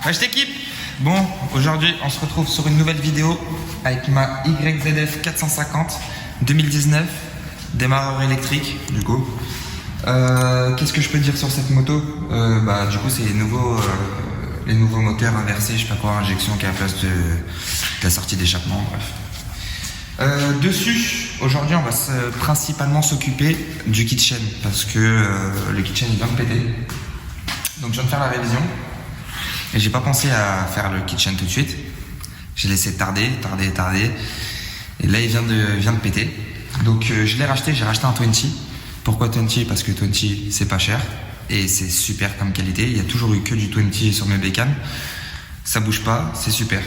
Wesh l'équipe. Bon, aujourd'hui on se retrouve sur une nouvelle vidéo avec ma YZF 450 2019, démarreur électrique du coup. Qu'est-ce que je peux dire sur cette moto? Du coup c'est les nouveaux moteurs inversés, je sais pas quoi, injection qui est à la place de la sortie d'échappement, bref. Dessus, aujourd'hui on va principalement s'occuper du kitchen parce que le kitchen il vient de péter. Donc je viens de faire la révision et j'ai pas pensé à faire le kitchen tout de suite. J'ai laissé tarder. Et là il vient de péter. Donc je l'ai racheté, j'ai racheté un 20. Pourquoi 20? Parce que 20 c'est pas cher et c'est super comme qualité. Il y a toujours eu que du 20 sur mes bécanes. Ça bouge pas, c'est super.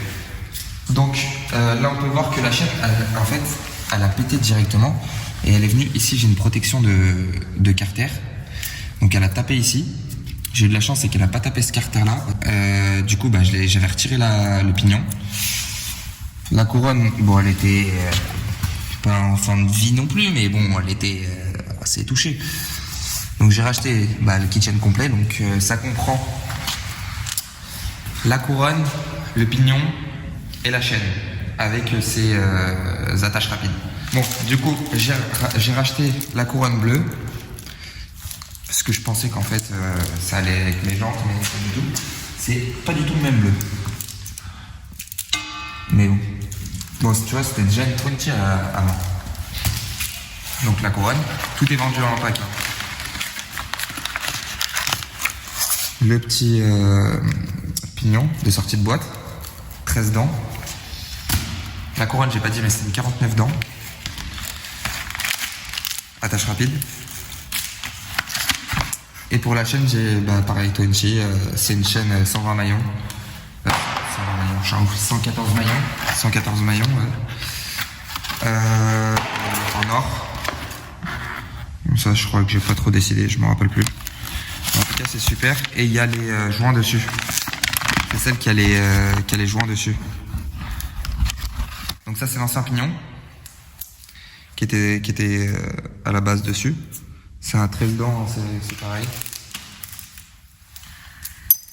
Donc là on peut voir que la chaîne elle a pété directement et elle est venue ici. J'ai une protection de carter, donc elle a tapé ici. J'ai eu de la chance, c'est qu'elle a pas tapé ce carter là. Du coup j'avais retiré le pignon. La couronne, bon elle était pas en fin de vie non plus, mais bon elle était assez touchée. Donc j'ai racheté le kitchen complet, donc ça comprend la couronne, le pignon et la chaîne avec ses attaches rapides. Bon, du coup, j'ai racheté la couronne bleue parce que je pensais qu'en fait ça allait avec mes jantes, mais pas du tout. C'est pas du tout le même bleu. Mais bon, tu vois, c'était déjà une 20 avant. Donc la couronne, tout est vendu en pack. Le petit pignon de sortie de boîte, 13 dents. La couronne, j'ai pas dit, mais c'est une 49 dents. Attache rapide. Et pour la chaîne, j'ai pareil, 20. C'est une chaîne 120 maillons. 114 maillons. 114 maillons, ouais. En or. Ça, je crois que j'ai pas trop décidé, je me rappelle plus. En tout cas, c'est super. Et il y a les joints dessus. C'est celle qui a les joints dessus. Donc ça, c'est l'ancien pignon qui était à la base dessus. C'est un 13 dents, c'est pareil.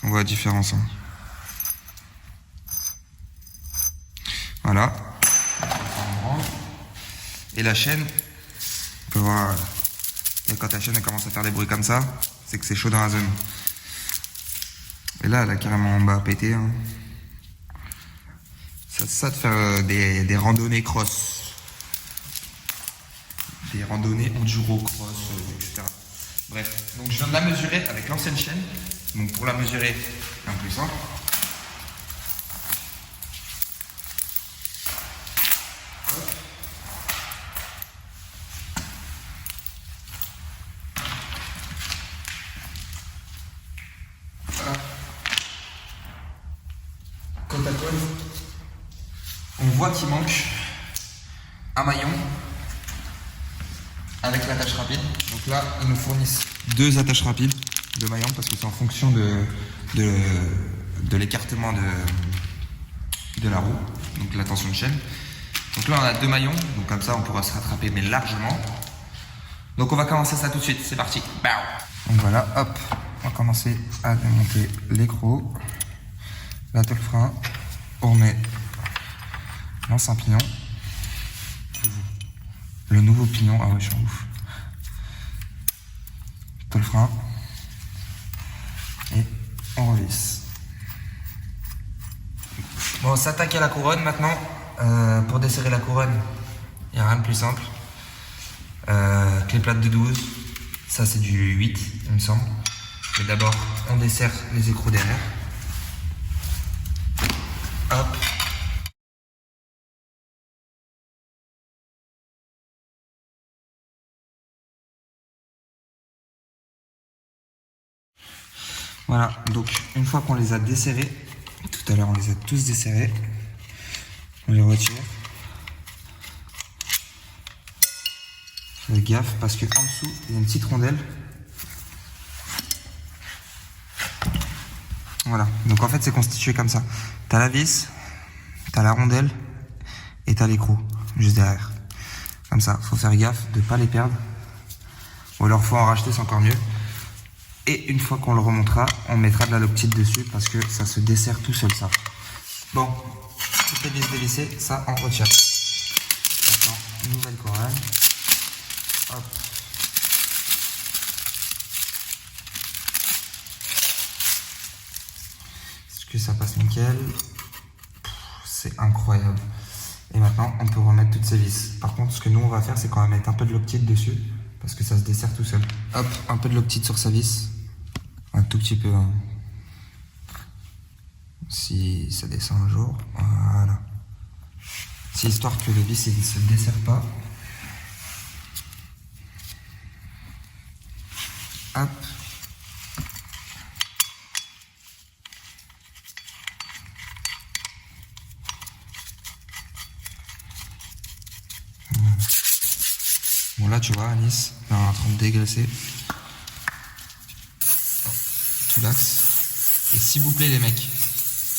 On voit la différence. Hein. Voilà. Et la chaîne, on peut voir, et quand la chaîne elle commence à faire des bruits comme ça, c'est que c'est chaud dans la zone. Et là, elle a carrément pété. Hein. Ça de faire des randonnées cross. Des randonnées enduro cross, etc. Bref, donc je viens de la mesurer avec l'ancienne chaîne. Donc pour la mesurer, un plus simple. Voilà. Côte à côte, on voit qu'il manque un maillon avec l'attache rapide. Donc là, ils nous fournissent deux attaches rapides de maillons parce que c'est en fonction de l'écartement de la roue, donc la tension de chaîne. Donc là, on a deux maillons, donc comme ça, on pourra se rattraper, mais largement. Donc on va commencer ça tout de suite, c'est parti. Donc voilà, hop, on va commencer à démonter l'écrou, la tôle frein, on remet l'ancien pignon. Le nouveau pignon, ah ouais, je suis en ouf. Tôle frein. Et on revisse. Bon, on s'attaque à la couronne maintenant. Pour desserrer la couronne, il n'y a rien de plus simple. Clé plate de 12. Ça, c'est du 8, il me semble. Mais d'abord, on desserre les écrous derrière. Hop. Voilà, donc une fois qu'on les a desserrés, tout à l'heure on les a tous desserrés, on les retire. Faites gaffe parce qu'en dessous il y a une petite rondelle. Voilà, donc en fait c'est constitué comme ça. T'as la vis, t'as la rondelle et t'as l'écrou juste derrière. Comme ça, faut faire gaffe de ne pas les perdre. Ou alors faut en racheter, c'est encore mieux. Et une fois qu'on le remontera, on mettra de la Loctite dessus parce que ça se dessert tout seul, ça. Bon, toutes les vis dévissées, ça on retire. Maintenant, nouvelle couronne. Hop. Est-ce que ça passe nickel? C'est incroyable. Et maintenant, on peut remettre toutes ces vis. Par contre, ce que nous, on va faire, c'est qu'on va mettre un peu de Loctite dessus parce que ça se dessert tout seul. Hop, un peu de Loctite sur sa vis. Un tout petit peu. Hein. Si ça descend un jour. Voilà. C'est histoire que le vis ne se dessert pas. Hop. Voilà. Bon là tu vois Anis, on est en train de dégraisser tout l'axe. Et s'il vous plaît les mecs,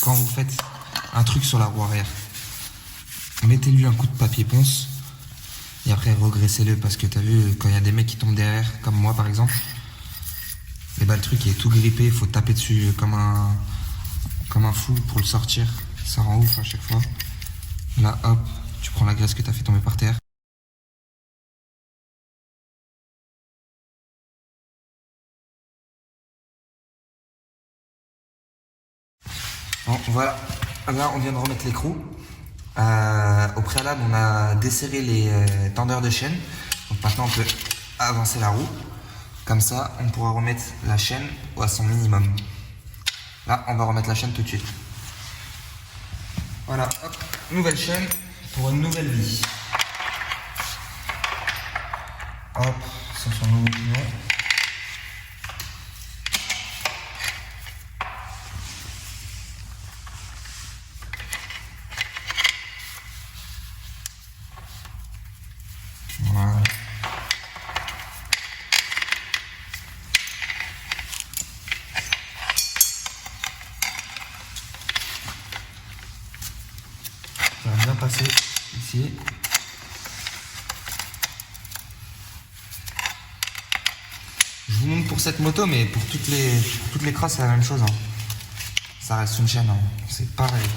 quand vous faites un truc sur la roue arrière, mettez-lui un coup de papier ponce et après regraissez-le parce que t'as vu quand il y a des mecs qui tombent derrière, comme moi par exemple, et bah le truc il est tout grippé, il faut taper dessus comme un fou pour le sortir, ça rend ouf à chaque fois. Là hop, tu prends la graisse que t'as fait tomber par terre. Bon voilà, là on vient de remettre l'écrou. Au préalable on a desserré les tendeurs de chaîne, donc maintenant on peut avancer la roue. Comme ça, on pourra remettre la chaîne à son minimum. Là, on va remettre la chaîne tout de suite. Voilà, hop, nouvelle chaîne pour une nouvelle vie. Hop, sur son nouveau pignon. Voilà. Ça va bien passer ici. Je vous montre pour cette moto, mais pour toutes les crosses, c'est la même chose. Hein. Ça reste une chaîne, hein. C'est pareil.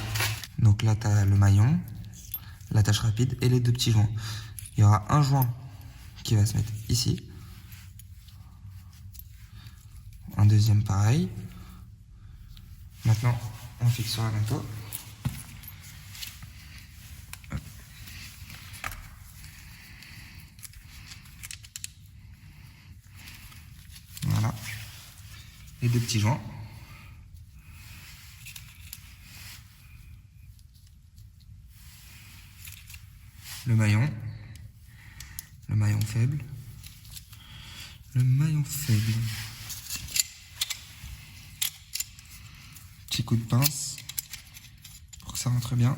Donc là, tu as le maillon, l'attache rapide et les deux petits joints. Il y aura un joint qui va se mettre ici. Un deuxième pareil. Maintenant, on fixe sur la moto. Voilà. Les deux petits joints. Le maillon faible. Le maillon faible. Petit coup de pince pour que ça rentre bien.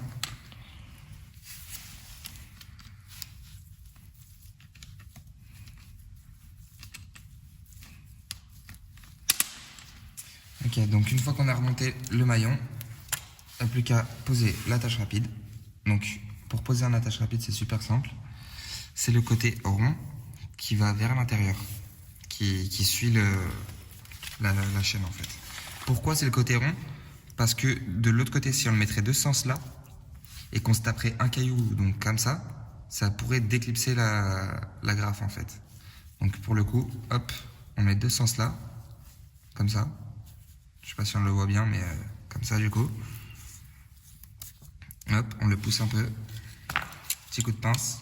Ok, donc une fois qu'on a remonté le maillon, il n'y a plus qu'à poser l'attache rapide. Donc pour poser un attache rapide, c'est super simple. C'est le côté rond qui va vers l'intérieur, qui suit la chaîne en fait. Pourquoi c'est le côté rond? Parce que de l'autre côté, si on le mettrait de ce sens-là, et qu'on se taperait un caillou, donc comme ça pourrait déclipser la graffe en fait. Donc pour le coup, hop, on met de ce sens-là, comme ça. Je sais pas si on le voit bien, mais comme ça du coup. Hop, on le pousse un peu. Petit coup de pince.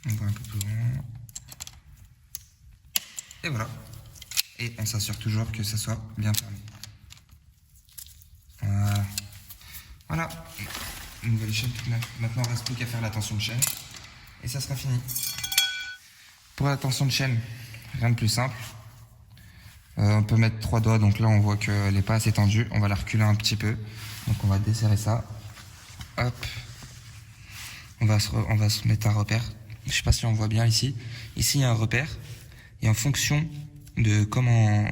On va un peu plus rond. Et voilà. Et on s'assure toujours que ça soit bien fermé. Voilà. Voilà. Une nouvelle chaîne toute neuve. Maintenant, il ne reste plus qu'à faire la tension de chaîne. Et ça sera fini. Pour la tension de chaîne, rien de plus simple. On peut mettre 3 doigts. Donc là, on voit qu'elle n'est pas assez tendue. On va la reculer un petit peu. Donc on va desserrer ça. Hop. On va se mettre un repère. Je ne sais pas si on voit bien ici. Ici, il y a un repère. Et en fonction de combien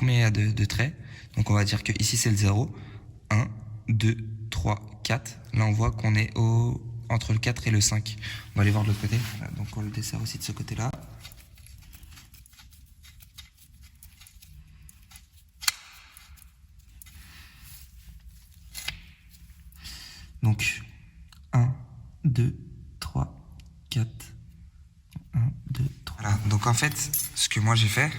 il y a de traits, donc on va dire que ici c'est le 0, 1, 2, 3, 4. Là, on voit qu'on est entre le 4 et le 5. On va aller voir de l'autre côté. Donc on le dessert aussi de ce côté-là. Donc 1, 2, 3, 4. 1, 2, 3. Voilà, donc en fait, ce que moi j'ai fait,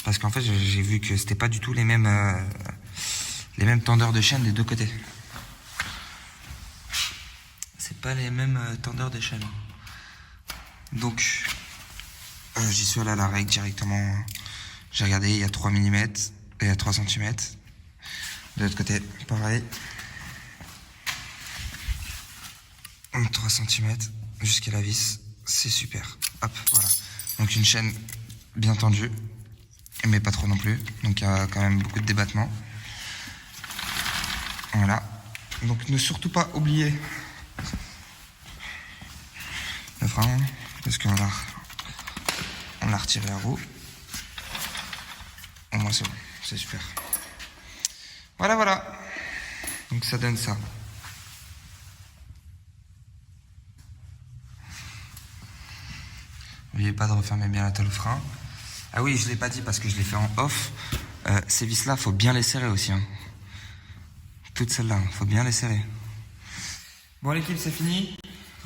parce qu'en fait j'ai vu que c'était pas du tout les mêmes tendeurs de chaîne des deux côtés. C'est pas les mêmes tendeurs de chaîne. Donc j'y suis allé à la règle directement. J'ai regardé, il y a 3 mm et il y a 3 cm. De l'autre côté, pareil. 3 cm jusqu'à la vis, c'est super. Hop, voilà. Donc une chaîne bien tendue, mais pas trop non plus. Donc il y a quand même beaucoup de débattement. Voilà. Donc ne surtout pas oublier le frein, parce qu'on l'a retiré à roue. Au moins c'est bon, c'est super. Voilà. Donc ça donne ça. N'oubliez pas de refermer bien la tôle frein. Ah oui, je ne l'ai pas dit parce que je l'ai fait en off. Ces vis-là, il faut bien les serrer aussi. Hein. Toutes celles-là, il faut bien les serrer. Bon l'équipe, c'est fini.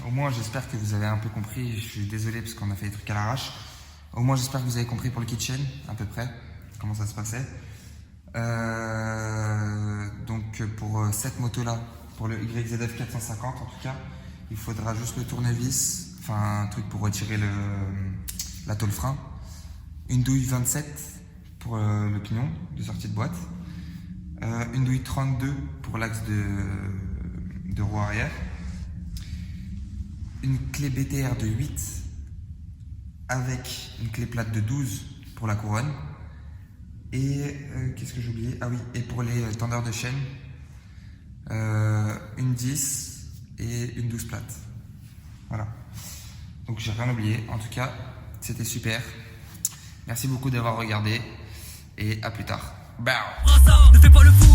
Au moins, j'espère que vous avez un peu compris. Je suis désolé parce qu'on a fait des trucs à l'arrache. Au moins, j'espère que vous avez compris pour le kitchen, à peu près, comment ça se passait. Donc pour cette moto-là, pour le YZF 450 en tout cas, il faudra juste le tournevis, enfin un truc pour retirer la tôle frein, une douille 27 pour le pignon de sortie de boîte, une douille 32 pour l'axe de roue arrière, une clé BTR de 8 avec une clé plate de 12 pour la couronne. Et qu'est-ce que j'ai oublié? Ah oui, et pour les tendeurs de chaîne, une 10 et une 12 plate. Voilà. Donc j'ai rien oublié. En tout cas, c'était super. Merci beaucoup d'avoir regardé et à plus tard. Bye. Ne fais pas le fou.